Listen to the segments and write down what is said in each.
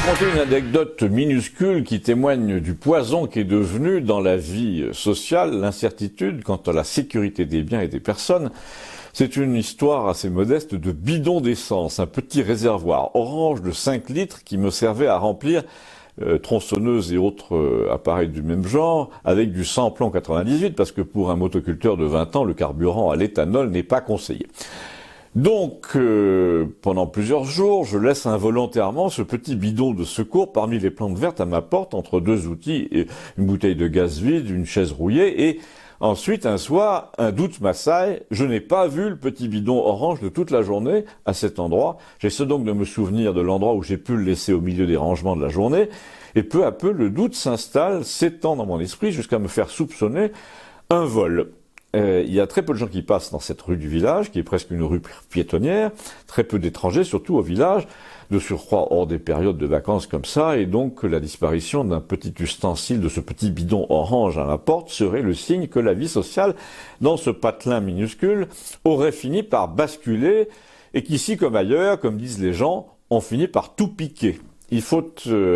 raconter une anecdote minuscule qui témoigne du poison qu'est devenu dans la vie sociale l'incertitude quant à la sécurité des biens et des personnes. C'est une histoire assez modeste de bidon d'essence, un petit réservoir orange de 5 litres qui me servait à remplir tronçonneuses et autres appareils du même genre avec du samplon 98 parce que pour un motoculteur de 20 ans, le carburant à l'éthanol n'est pas conseillé. Donc, pendant plusieurs jours, je laisse involontairement ce petit bidon de secours parmi les plantes vertes à ma porte, entre deux outils, une bouteille de gaz vide, une chaise rouillée, et ensuite, un soir, un doute m'assaille, je n'ai pas vu le petit bidon orange de toute la journée à cet endroit. J'essaie donc de me souvenir de l'endroit où j'ai pu le laisser au milieu des rangements de la journée, et peu à peu, le doute s'installe, s'étend dans mon esprit jusqu'à me faire soupçonner un vol. Il y a très peu de gens qui passent dans cette rue du village, qui est presque une rue piétonnière, très peu d'étrangers, surtout au village, de surcroît hors des périodes de vacances comme ça, et donc la disparition d'un petit ustensile, de ce petit bidon orange à la porte, serait le signe que la vie sociale, dans ce patelin minuscule, aurait fini par basculer, et qu'ici comme ailleurs, comme disent les gens, on finit par tout piquer. Il faut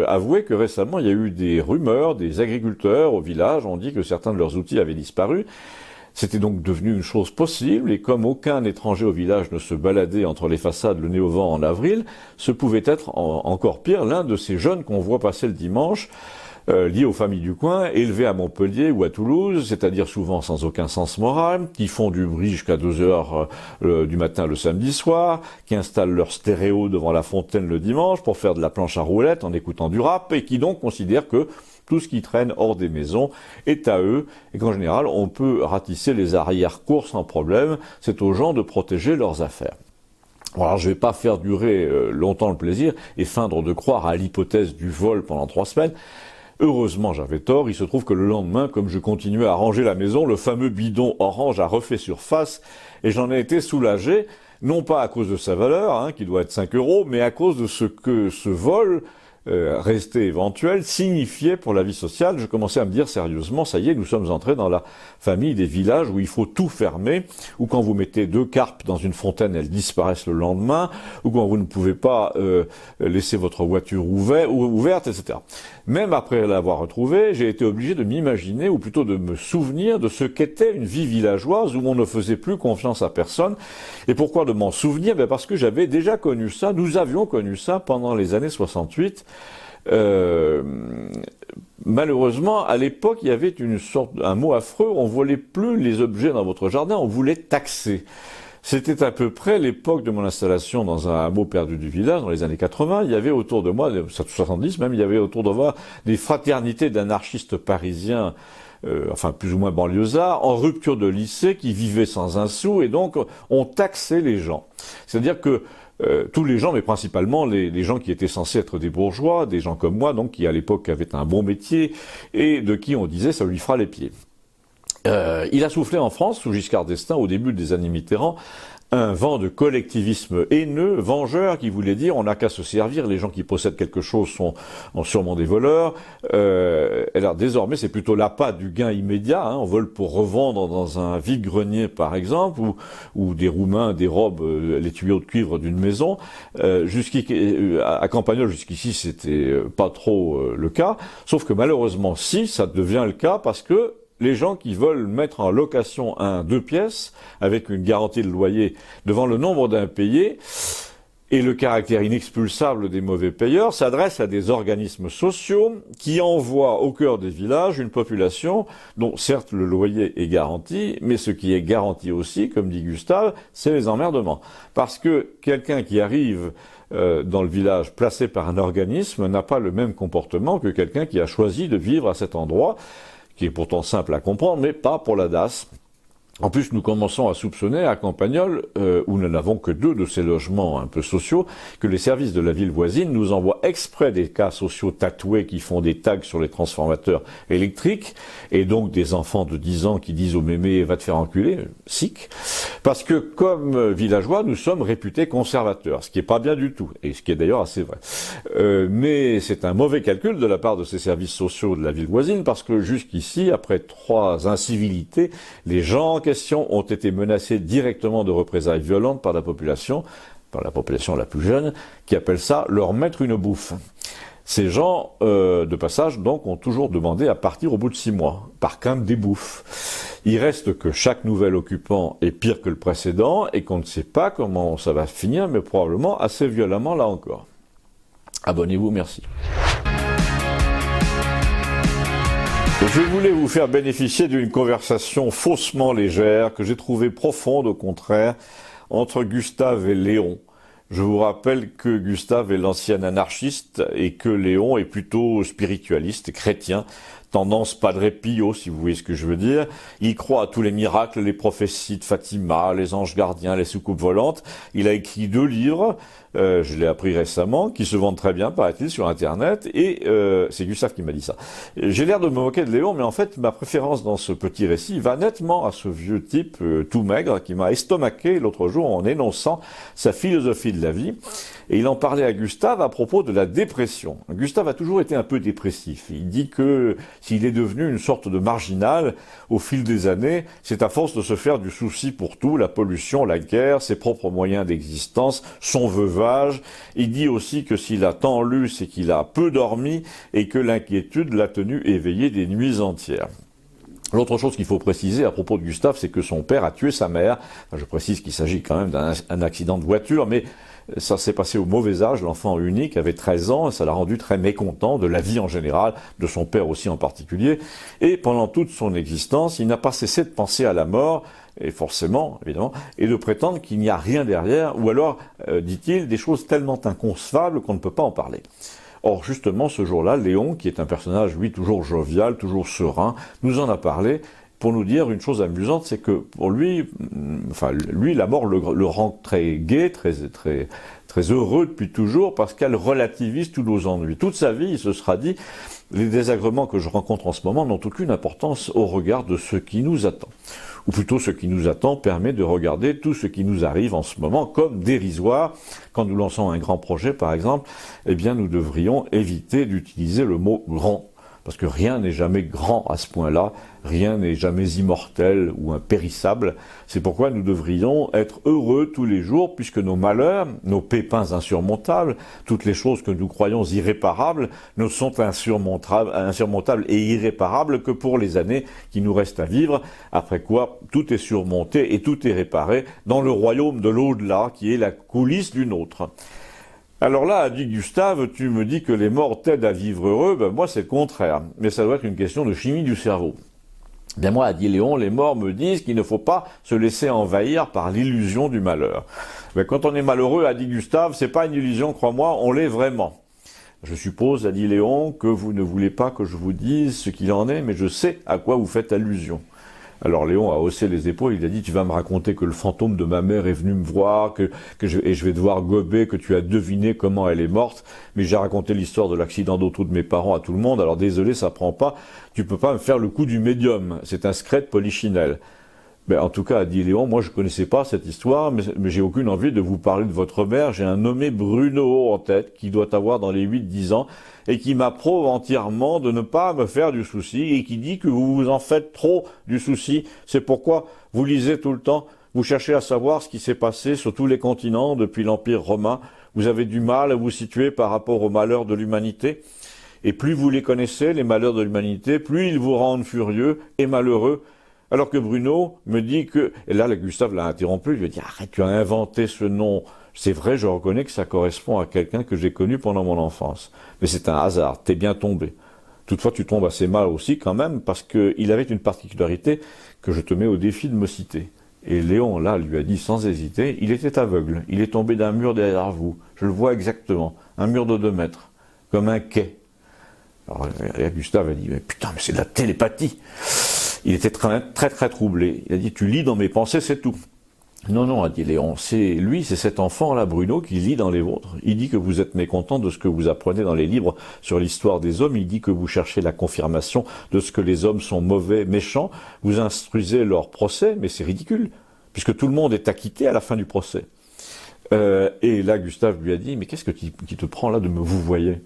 avouer que récemment, il y a eu des rumeurs, des agriculteurs au village ont dit que certains de leurs outils avaient disparu. C'était donc devenu une chose possible, et comme aucun étranger au village ne se baladait entre les façades le nez au vent en avril, ce pouvait être encore pire l'un de ces jeunes qu'on voit passer le dimanche, liés aux familles du coin, élevés à Montpellier ou à Toulouse, c'est-à-dire souvent sans aucun sens moral, qui font du bruit jusqu'à 2 heures du matin le samedi soir, qui installent leur stéréo devant la fontaine le dimanche pour faire de la planche à roulettes en écoutant du rap, et qui donc considèrent que tout ce qui traîne hors des maisons est à eux, et qu'en général, on peut ratisser les arrière-cours sans problème. C'est aux gens de protéger leurs affaires. Alors, je ne vais pas faire durer longtemps le plaisir et feindre de croire à l'hypothèse du vol pendant 3 semaines. Heureusement, j'avais tort. Il se trouve que le lendemain, comme je continuais à ranger la maison, le fameux bidon orange a refait surface, et j'en ai été soulagé, non pas à cause de sa valeur, qui doit être 5 €, mais à cause de ce que ce vol resté éventuel, signifiait pour la vie sociale. Je commençais à me dire sérieusement, ça y est, nous sommes entrés dans la famille des villages où il faut tout fermer, où quand vous mettez 2 carpes dans une fontaine, elles disparaissent le lendemain, ou quand vous ne pouvez pas laisser votre voiture ouverte, etc. Même après l'avoir retrouvée, j'ai été obligé de m'imaginer, ou plutôt de me souvenir de ce qu'était une vie villageoise où on ne faisait plus confiance à personne. Et pourquoi de m'en souvenir? Parce que j'avais déjà connu ça, nous avions connu ça pendant les années 68. Malheureusement, à l'époque, il y avait un mot affreux, on ne volait plus les objets dans votre jardin, on voulait taxer. C'était à peu près l'époque de mon installation dans un hameau perdu du village, dans les années 80. Il y avait autour de moi, 70 même, il y avait autour de moi des fraternités d'anarchistes parisiens, enfin plus ou moins banlieusards, en rupture de lycée, qui vivaient sans un sou, et donc on taxait les gens. C'est-à-dire que tous les gens, mais principalement les gens qui étaient censés être des bourgeois, des gens comme moi, donc qui à l'époque avaient un bon métier, et de qui on disait ça lui fera les pieds. Il a soufflé en France, sous Giscard d'Estaing, au début des années Mitterrand, un vent de collectivisme haineux, vengeur, qui voulait dire on n'a qu'à se servir, les gens qui possèdent quelque chose sont sûrement des voleurs. Alors désormais c'est plutôt l'appât du gain immédiat, on vole pour revendre dans un vide-grenier par exemple, ou des roumains dérobent les tuyaux de cuivre d'une maison. À Campagnol jusqu'ici c'était pas trop le cas, sauf que malheureusement si, ça devient le cas parce que les gens qui veulent mettre en location un 2 pièces avec une garantie de loyer devant le nombre d'impayés et le caractère inexpulsable des mauvais payeurs s'adressent à des organismes sociaux qui envoient au cœur des villages une population dont certes le loyer est garanti, mais ce qui est garanti aussi, comme dit Gustave, c'est les emmerdements. Parce que quelqu'un qui arrive dans le village placé par un organisme n'a pas le même comportement que quelqu'un qui a choisi de vivre à cet endroit, qui est pourtant simple à comprendre, mais pas pour la DAS. En plus, nous commençons à soupçonner à Campagnol, où nous n'avons que 2 de ces logements un peu sociaux, que les services de la ville voisine nous envoient exprès des cas sociaux tatoués qui font des tags sur les transformateurs électriques, et donc des enfants de 10 ans qui disent au mémé « va te faire enculer », sic, parce que comme villageois, nous sommes réputés conservateurs, ce qui est pas bien du tout, et ce qui est d'ailleurs assez vrai. Mais c'est un mauvais calcul de la part de ces services sociaux de la ville voisine, parce que jusqu'ici, après 3 incivilités, les gens question ont été menacés directement de représailles violentes par la population la plus jeune, qui appelle ça leur mettre une bouffe. Ces gens, de passage, donc, ont toujours demandé à partir au bout de 6 mois, par crainte des bouffes. Il reste que chaque nouvel occupant est pire que le précédent et qu'on ne sait pas comment ça va finir, mais probablement assez violemment là encore. Abonnez-vous, merci. Je voulais vous faire bénéficier d'une conversation faussement légère que j'ai trouvée profonde au contraire entre Gustave et Léon. Je vous rappelle que Gustave est l'ancien anarchiste et que Léon est plutôt spiritualiste, chrétien, tendance Padre Pio, si vous voyez ce que je veux dire. Il croit à tous les miracles, les prophéties de Fatima, les anges gardiens, les soucoupes volantes. Il a écrit 2 livres, je l'ai appris récemment, qui se vendent très bien, paraît-il, sur Internet, et c'est Gustave qui m'a dit ça. J'ai l'air de me moquer de Léon, mais en fait, ma préférence dans ce petit récit va nettement à ce vieux type tout maigre qui m'a estomaqué l'autre jour en énonçant sa philosophie de la vie. Et il en parlait à Gustave à propos de la dépression. Gustave a toujours été un peu dépressif. Il dit que s'il est devenu une sorte de marginal au fil des années, c'est à force de se faire du souci pour tout, la pollution, la guerre, ses propres moyens d'existence, son veuvage. Il dit aussi que s'il a tant lu, c'est qu'il a peu dormi et que l'inquiétude l'a tenu éveillé des nuits entières. L'autre chose qu'il faut préciser à propos de Gustave, c'est que son père a tué sa mère. Enfin, je précise qu'il s'agit quand même d'un accident de voiture, mais ça s'est passé au mauvais âge. L'enfant unique avait 13 ans et ça l'a rendu très mécontent de la vie en général, de son père aussi en particulier. Et pendant toute son existence, il n'a pas cessé de penser à la mort, et forcément, évidemment, et de prétendre qu'il n'y a rien derrière, ou alors, dit-il, des choses tellement inconcevables qu'on ne peut pas en parler. Or, justement, ce jour-là, Léon, qui est un personnage, lui, toujours jovial, toujours serein, nous en a parlé pour nous dire une chose amusante, c'est que pour lui, la mort le rend très gai, très heureux depuis toujours, parce qu'elle relativise tous nos ennuis. Toute sa vie, il se sera dit, les désagréments que je rencontre en ce moment n'ont aucune importance au regard de ce qui nous attend. Ou plutôt, ce qui nous attend permet de regarder tout ce qui nous arrive en ce moment comme dérisoire. Quand nous lançons un grand projet, par exemple, eh bien, nous devrions éviter d'utiliser le mot « grand ». Parce que rien n'est jamais grand à ce point-là, rien n'est jamais immortel ou impérissable. C'est pourquoi nous devrions être heureux tous les jours, puisque nos malheurs, nos pépins insurmontables, toutes les choses que nous croyons irréparables, ne sont insurmontables et irréparables que pour les années qui nous restent à vivre, après quoi tout est surmonté et tout est réparé dans le royaume de l'au-delà, qui est la coulisse d'une autre. Alors là, a dit Gustave, tu me dis que les morts t'aident à vivre heureux, ben moi c'est le contraire, mais ça doit être une question de chimie du cerveau. Bien moi, a dit Léon, les morts me disent qu'il ne faut pas se laisser envahir par l'illusion du malheur. Mais quand on est malheureux, a dit Gustave, c'est pas une illusion, crois-moi, on l'est vraiment. Je suppose, a dit Léon, que vous ne voulez pas que je vous dise ce qu'il en est, mais je sais à quoi vous faites allusion. Alors Léon a haussé les épaules, il a dit « Tu vas me raconter que le fantôme de ma mère est venu me voir, et je vais devoir gober, que tu as deviné comment elle est morte, mais j'ai raconté l'histoire de l'accident d'auto de mes parents à tout le monde, alors désolé, ça prend pas, tu peux pas me faire le coup du médium, c'est un secret de Polichinelle. » Ben, en tout cas, a dit Léon, moi je connaissais pas cette histoire, mais j'ai aucune envie de vous parler de votre mère. J'ai un nommé Bruno en tête, qui doit avoir dans les 8-10 ans, et qui m'approuve entièrement de ne pas me faire du souci, et qui dit que vous vous en faites trop du souci. C'est pourquoi vous lisez tout le temps, vous cherchez à savoir ce qui s'est passé sur tous les continents depuis l'Empire romain. Vous avez du mal à vous situer par rapport aux malheurs de l'humanité. Et plus vous les connaissez, les malheurs de l'humanité, plus ils vous rendent furieux et malheureux. Alors que Bruno me dit que... Et là, Gustave l'a interrompu, il lui a dit « Arrête, tu as inventé ce nom. C'est vrai, je reconnais que ça correspond à quelqu'un que j'ai connu pendant mon enfance. Mais c'est un hasard, t'es bien tombé. Toutefois, tu tombes assez mal aussi quand même, parce qu'il avait une particularité que je te mets au défi de me citer. » Et Léon, là, lui a dit sans hésiter, il était aveugle, il est tombé d'un mur derrière vous. Je le vois exactement, un mur de 2 mètres, comme un quai. Alors Gustave a dit « Mais putain, mais c'est de la télépathie !» Il était très troublé. Il a dit « Tu lis dans mes pensées, c'est tout. » Non, non, a dit Léon, c'est cet enfant-là, Bruno, qui lit dans les vôtres. Il dit que vous êtes mécontent de ce que vous apprenez dans les livres sur l'histoire des hommes. Il dit que vous cherchez la confirmation de ce que les hommes sont mauvais, méchants. Vous instruisez leur procès, mais c'est ridicule, puisque tout le monde est acquitté à la fin du procès. Et là, Gustave lui a dit « Mais qu'est-ce qui te prend là de me vouvoyer ?»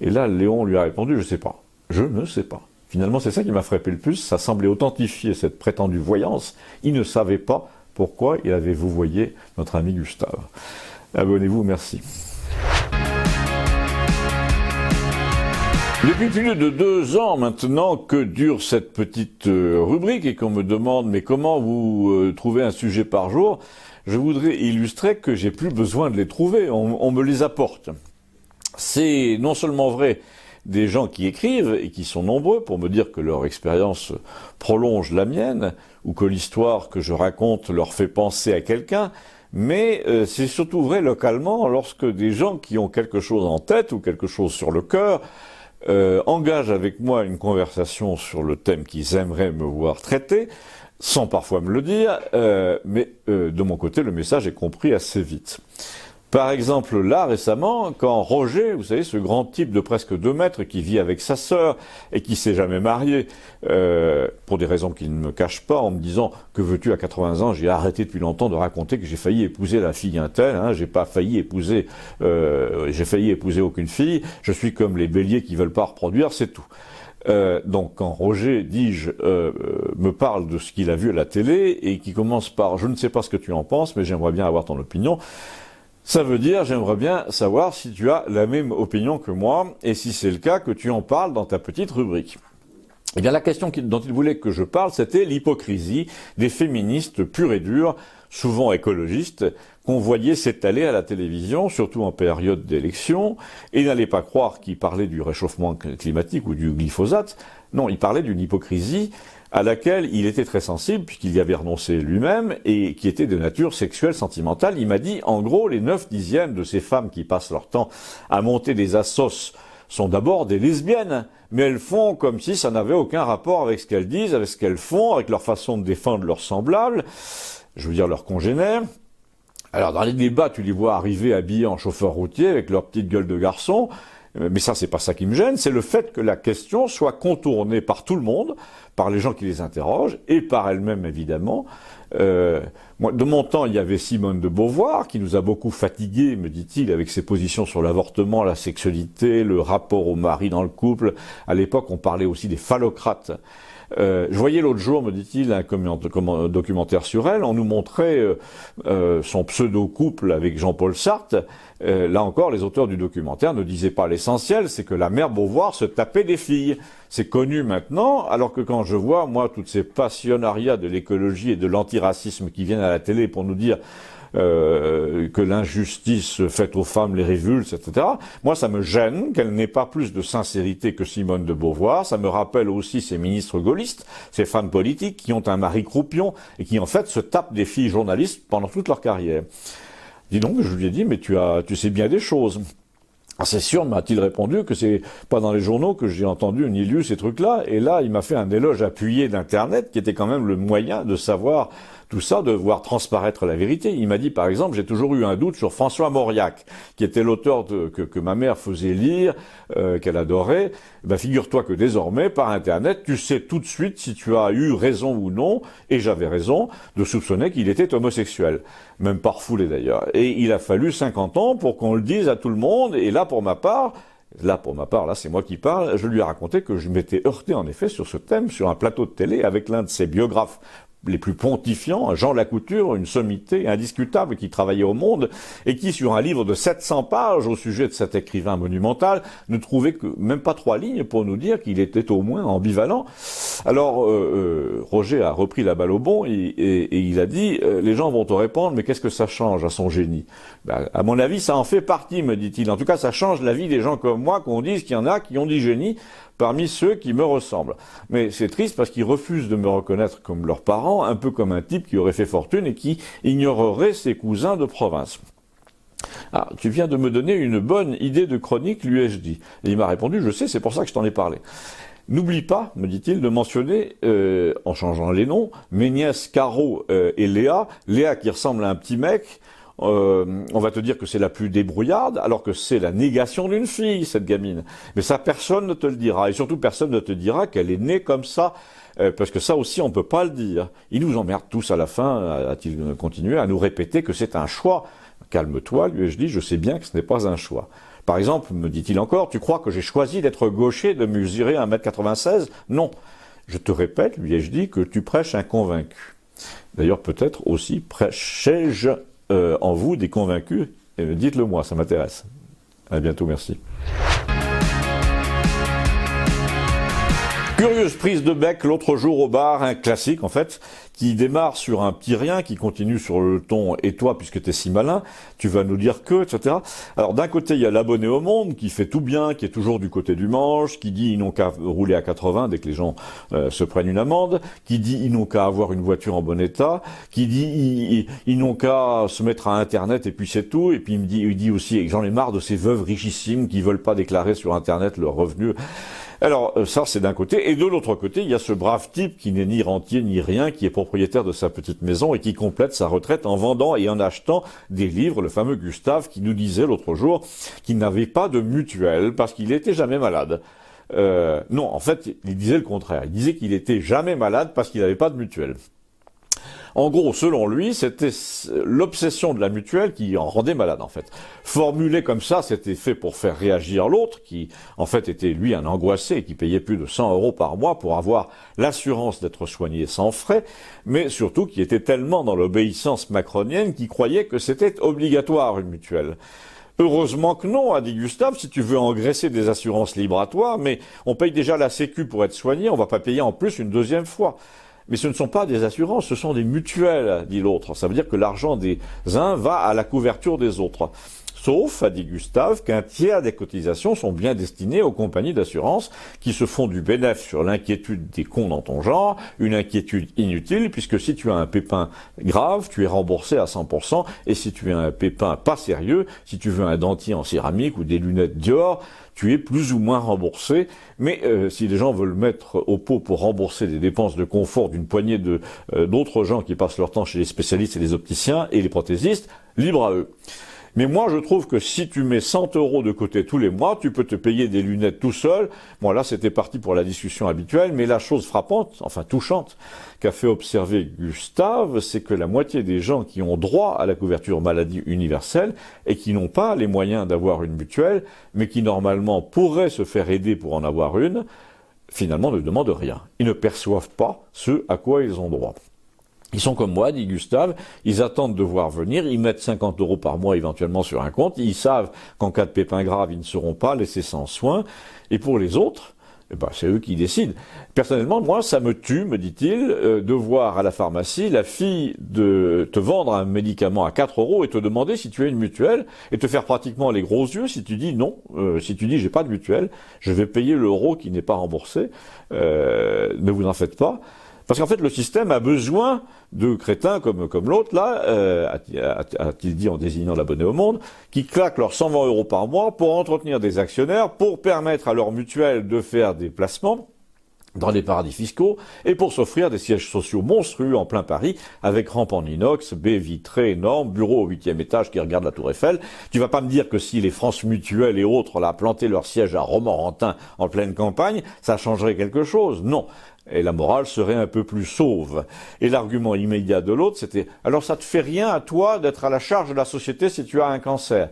Et là, Léon lui a répondu « Je sais pas. Je ne sais pas. » Finalement, c'est ça qui m'a frappé le plus, ça semblait authentifier cette prétendue voyance. Il ne savait pas pourquoi il avait vouvoyé notre ami Gustave. Abonnez-vous, merci. Depuis plus de 2 ans maintenant que dure cette petite rubrique et qu'on me demande mais comment vous trouvez un sujet par jour, je voudrais illustrer que j'ai plus besoin de les trouver, on me les apporte. C'est non seulement vrai des gens qui écrivent et qui sont nombreux pour me dire que leur expérience prolonge la mienne ou que l'histoire que je raconte leur fait penser à quelqu'un, mais c'est surtout vrai localement lorsque des gens qui ont quelque chose en tête ou quelque chose sur le cœur engagent avec moi une conversation sur le thème qu'ils aimeraient me voir traiter, sans parfois me le dire, mais de mon côté, le message est compris assez vite. Par exemple, là, récemment, quand Roger, vous savez, ce grand type de presque 2 mètres qui vit avec sa sœur et qui s'est jamais marié, pour des raisons qu'il ne me cache pas, en me disant « Que veux-tu à 80 ans ?» J'ai arrêté depuis longtemps de raconter que j'ai failli épouser la fille d'un tel, j'ai failli épouser aucune fille, je suis comme les béliers qui veulent pas reproduire, c'est tout. Donc quand Roger, dis-je, me parle de ce qu'il a vu à la télé et qui commence par « Je ne sais pas ce que tu en penses, mais j'aimerais bien avoir ton opinion », ça veut dire, j'aimerais bien savoir si tu as la même opinion que moi, et si c'est le cas, que tu en parles dans ta petite rubrique. Eh bien, la question dont il voulait que je parle, c'était l'hypocrisie des féministes pures et dures, souvent écologistes, qu'on voyait s'étaler à la télévision, surtout en période d'élection, et n'allez pas croire qu'ils parlaient du réchauffement climatique ou du glyphosate. Non, ils parlaient d'une hypocrisie à laquelle il était très sensible, puisqu'il y avait renoncé lui-même, et qui était de nature sexuelle, sentimentale. Il m'a dit, en gros, les 9/10 de ces femmes qui passent leur temps à monter des assos sont d'abord des lesbiennes, mais elles font comme si ça n'avait aucun rapport avec ce qu'elles disent, avec ce qu'elles font, avec leur façon de défendre leurs semblables, je veux dire leurs congénères. Alors dans les débats, tu les vois arriver habillés en chauffeur routier, avec leur petite gueule de garçon, mais ça, c'est pas ça qui me gêne, c'est le fait que la question soit contournée par tout le monde, par les gens qui les interrogent, et par elles-mêmes, évidemment. Moi, de mon temps, il y avait Simone de Beauvoir, qui nous a beaucoup fatigués, me dit-il, avec ses positions sur l'avortement, la sexualité, le rapport au mari dans le couple. À l'époque, on parlait aussi des phallocrates. Je voyais l'autre jour, me dit-il, un documentaire sur elle, on nous montrait son pseudo-couple avec Jean-Paul Sartre. Là encore, les auteurs du documentaire ne disaient pas l'essentiel, c'est que la mère Beauvoir se tapait des filles. C'est connu maintenant, alors que quand je vois, moi, toutes ces passionnariats de l'écologie et de l'antiracisme qui viennent à la télé pour nous dire que l'injustice faite aux femmes les révulse, etc. Moi, ça me gêne qu'elle n'ait pas plus de sincérité que Simone de Beauvoir. Ça me rappelle aussi ces ministres gaullistes, ces femmes politiques qui ont un mari croupion et qui, en fait, se tapent des filles journalistes pendant toute leur carrière. Dis donc, je lui ai dit, mais tu sais bien des choses. C'est sûr, m'a-t-il répondu, que c'est pas dans les journaux que j'ai entendu ni lu ces trucs-là. Et là, il m'a fait un éloge appuyé d'Internet, qui était quand même le moyen de savoir tout ça, de voir transparaître la vérité. Il m'a dit, par exemple, j'ai toujours eu un doute sur François Mauriac, qui était l'auteur que ma mère faisait lire, qu'elle adorait. Ben, figure-toi que désormais, par Internet, tu sais tout de suite si tu as eu raison ou non, et j'avais raison, de soupçonner qu'il était homosexuel. Même pas refoulé d'ailleurs. Et il a fallu 50 ans pour qu'on le dise à tout le monde, et là, pour ma part, là c'est moi qui parle, je lui ai raconté que je m'étais heurté en effet sur ce thème, sur un plateau de télé, avec l'un de ses biographes les plus pontifiants, Jean Lacouture, une sommité indiscutable qui travaillait au Monde et qui, sur un livre de 700 pages au sujet de cet écrivain monumental, ne trouvait que même pas 3 lignes pour nous dire qu'il était au moins ambivalent. Alors, Roger a repris la balle au bond et il a dit les gens vont te répondre, mais qu'est-ce que ça change à son génie? Ben, à mon avis, ça en fait partie, me dit-il. En tout cas, ça change la vie des gens comme moi, qu'on dise qu'il y en a qui ont dit génie parmi ceux qui me ressemblent. Mais c'est triste parce qu'ils refusent de me reconnaître comme leurs parents, un peu comme un type qui aurait fait fortune et qui ignorerait ses cousins de province. Ah, tu viens de me donner une bonne idée de chronique, lui ai-je dit. Et il m'a répondu, je sais, c'est pour ça que je t'en ai parlé. N'oublie pas, me dit-il, de mentionner, en changeant les noms, mes nièces Caro et Léa. Léa qui ressemble à un petit mec. On va te dire que c'est la plus débrouillarde, alors que c'est la négation d'une fille, cette gamine. Mais ça, personne ne te le dira. Et surtout, personne ne te dira qu'elle est née comme ça. Parce que ça aussi, on peut pas le dire. Ils nous emmerdent tous à la fin, a-t-il continué, à nous répéter que c'est un choix. Calme-toi, lui ai-je dit, je sais bien que ce n'est pas un choix. Par exemple, me dit-il encore, tu crois que j'ai choisi d'être gaucher, de mesurer 1m96 ? Non. Je te répète, lui ai-je dit, que tu prêches un convaincu. D'ailleurs, peut-être aussi prêchais-je en vous des convaincus, dites-le moi, ça m'intéresse. À bientôt, merci. Curieuse prise de bec l'autre jour au bar, un classique en fait, qui démarre sur un petit rien, qui continue sur le ton « et toi, puisque t'es si malin, tu vas nous dire que », etc. Alors d'un côté, il y a l'abonné au monde, qui fait tout bien, qui est toujours du côté du manche, qui dit « ils n'ont qu'à rouler à 80 dès que les gens se prennent une amende », qui dit « ils n'ont qu'à avoir une voiture en bon état », qui dit « ils n'ont qu'à se mettre à Internet et puis c'est tout », et puis il dit aussi « j'en ai marre de ces veuves richissimes qui veulent pas déclarer sur Internet leurs revenus ». Alors ça c'est d'un côté, et de l'autre côté il y a ce brave type qui n'est ni rentier ni rien, qui est propriétaire de sa petite maison et qui complète sa retraite en vendant et en achetant des livres, le fameux Gustave qui nous disait l'autre jour qu'il n'avait pas de mutuelle parce qu'il n'était jamais malade. Non, en fait il disait le contraire, il disait qu'il était jamais malade parce qu'il n'avait pas de mutuelle. En gros, selon lui, c'était l'obsession de la mutuelle qui en rendait malade, en fait. Formulé comme ça, c'était fait pour faire réagir l'autre, qui, en fait, était, lui, un angoissé, qui payait plus de 100 € par mois pour avoir l'assurance d'être soigné sans frais, mais surtout qui était tellement dans l'obéissance macronienne qu'il croyait que c'était obligatoire, une mutuelle. Heureusement que non, a dit Gustave, si tu veux engraisser des assurances libres à toi, mais on paye déjà la sécu pour être soigné, on va pas payer en plus une deuxième fois. Mais ce ne sont pas des assurances, ce sont des mutuelles, dit l'autre. Ça veut dire que l'argent des uns va à la couverture des autres. Sauf, a dit Gustave, qu'un tiers des cotisations sont bien destinées aux compagnies d'assurance qui se font du bénéfice sur l'inquiétude des cons dans ton genre, une inquiétude inutile, puisque si tu as un pépin grave, tu es remboursé à 100%, et si tu as un pépin pas sérieux, si tu veux un dentier en céramique ou des lunettes Dior, tu es plus ou moins remboursé, mais si les gens veulent mettre au pot pour rembourser des dépenses de confort d'une poignée d'autres gens qui passent leur temps chez les spécialistes et les opticiens et les prothésistes, libre à eux. Mais moi, je trouve que si tu mets 100 € de côté tous les mois, tu peux te payer des lunettes tout seul. Bon, là, c'était parti pour la discussion habituelle, mais la chose frappante, enfin touchante, qu'a fait observer Gustave, c'est que la moitié des gens qui ont droit à la couverture maladie universelle et qui n'ont pas les moyens d'avoir une mutuelle, mais qui normalement pourraient se faire aider pour en avoir une, finalement ne demandent rien. Ils ne perçoivent pas ce à quoi ils ont droit. Ils sont comme moi, dit Gustave, ils attendent de voir venir, ils mettent 50 € par mois éventuellement sur un compte, ils savent qu'en cas de pépin grave, ils ne seront pas laissés sans soin, et pour les autres, eh ben, c'est eux qui décident. Personnellement, moi, ça me tue, me dit-il, de voir à la pharmacie la fille de te vendre un médicament à 4 € et te demander si tu as une mutuelle, et te faire pratiquement les gros yeux si tu dis non, si tu dis j'ai pas de mutuelle, je vais payer l'euro qui n'est pas remboursé, ne vous en faites pas. Parce qu'en fait, le système a besoin de crétins comme l'autre, là, a-t-il dit en désignant l'abonné au monde, qui claquent leurs 120 € par mois pour entretenir des actionnaires, pour permettre à leur mutuelle de faire des placements dans les paradis fiscaux, et pour s'offrir des sièges sociaux monstrueux en plein Paris, avec rampe en inox, baies vitrées énormes, bureaux au 8e étage qui regardent la Tour Eiffel. Tu vas pas me dire que si les France Mutuelles et autres, là, plantaient leur siège à Romorantin en pleine campagne, ça changerait quelque chose? Non. Et la morale serait un peu plus sauve. Et l'argument immédiat de l'autre, c'était « alors ça te fait rien à toi d'être à la charge de la société si tu as un cancer ?»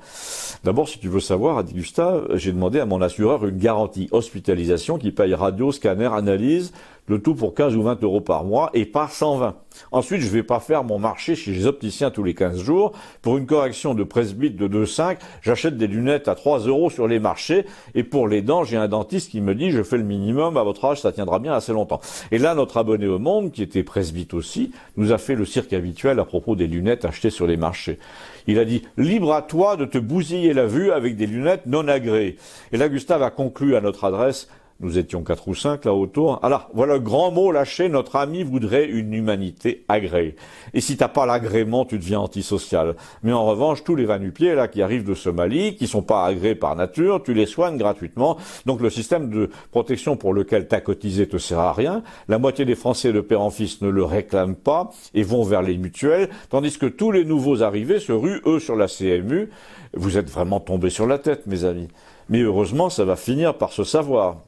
D'abord, si tu veux savoir, a dit Gustave, j'ai demandé à mon assureur une garantie hospitalisation qui paye radio, scanner, analyse, le tout pour 15 ou 20 € par mois et pas 120. Ensuite, je vais pas faire mon marché chez les opticiens tous les 15 jours. Pour une correction de presbyte de 2,5, j'achète des lunettes à 3 € sur les marchés. Et pour les dents, j'ai un dentiste qui me dit, je fais le minimum, à votre âge, ça tiendra bien assez longtemps. Et là, notre abonné au monde, qui était presbyte aussi, nous a fait le cirque habituel à propos des lunettes achetées sur les marchés. Il a dit, libre à toi de te bousiller la vue avec des lunettes non agréées. Et là, Gustave a conclu à notre adresse, nous étions 4 ou 5 là autour. Alors, voilà le grand mot lâché, notre ami voudrait une humanité agréée. Et si t'as pas l'agrément, tu deviens antisocial. Mais en revanche, tous les va-nu-pieds là qui arrivent de Somalie, qui sont pas agréés par nature, tu les soignes gratuitement. Donc le système de protection pour lequel t'as cotisé te sert à rien. La moitié des Français de père en fils ne le réclament pas et vont vers les mutuelles, tandis que tous les nouveaux arrivés se ruent, eux, sur la CMU. Vous êtes vraiment tombés sur la tête, mes amis. Mais heureusement, ça va finir par se savoir.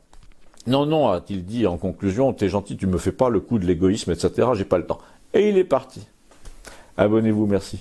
Non, non, a-t-il dit en conclusion, t'es gentil, tu me fais pas le coup de l'égoïsme, etc., j'ai pas le temps. Et il est parti. Abonnez-vous, merci.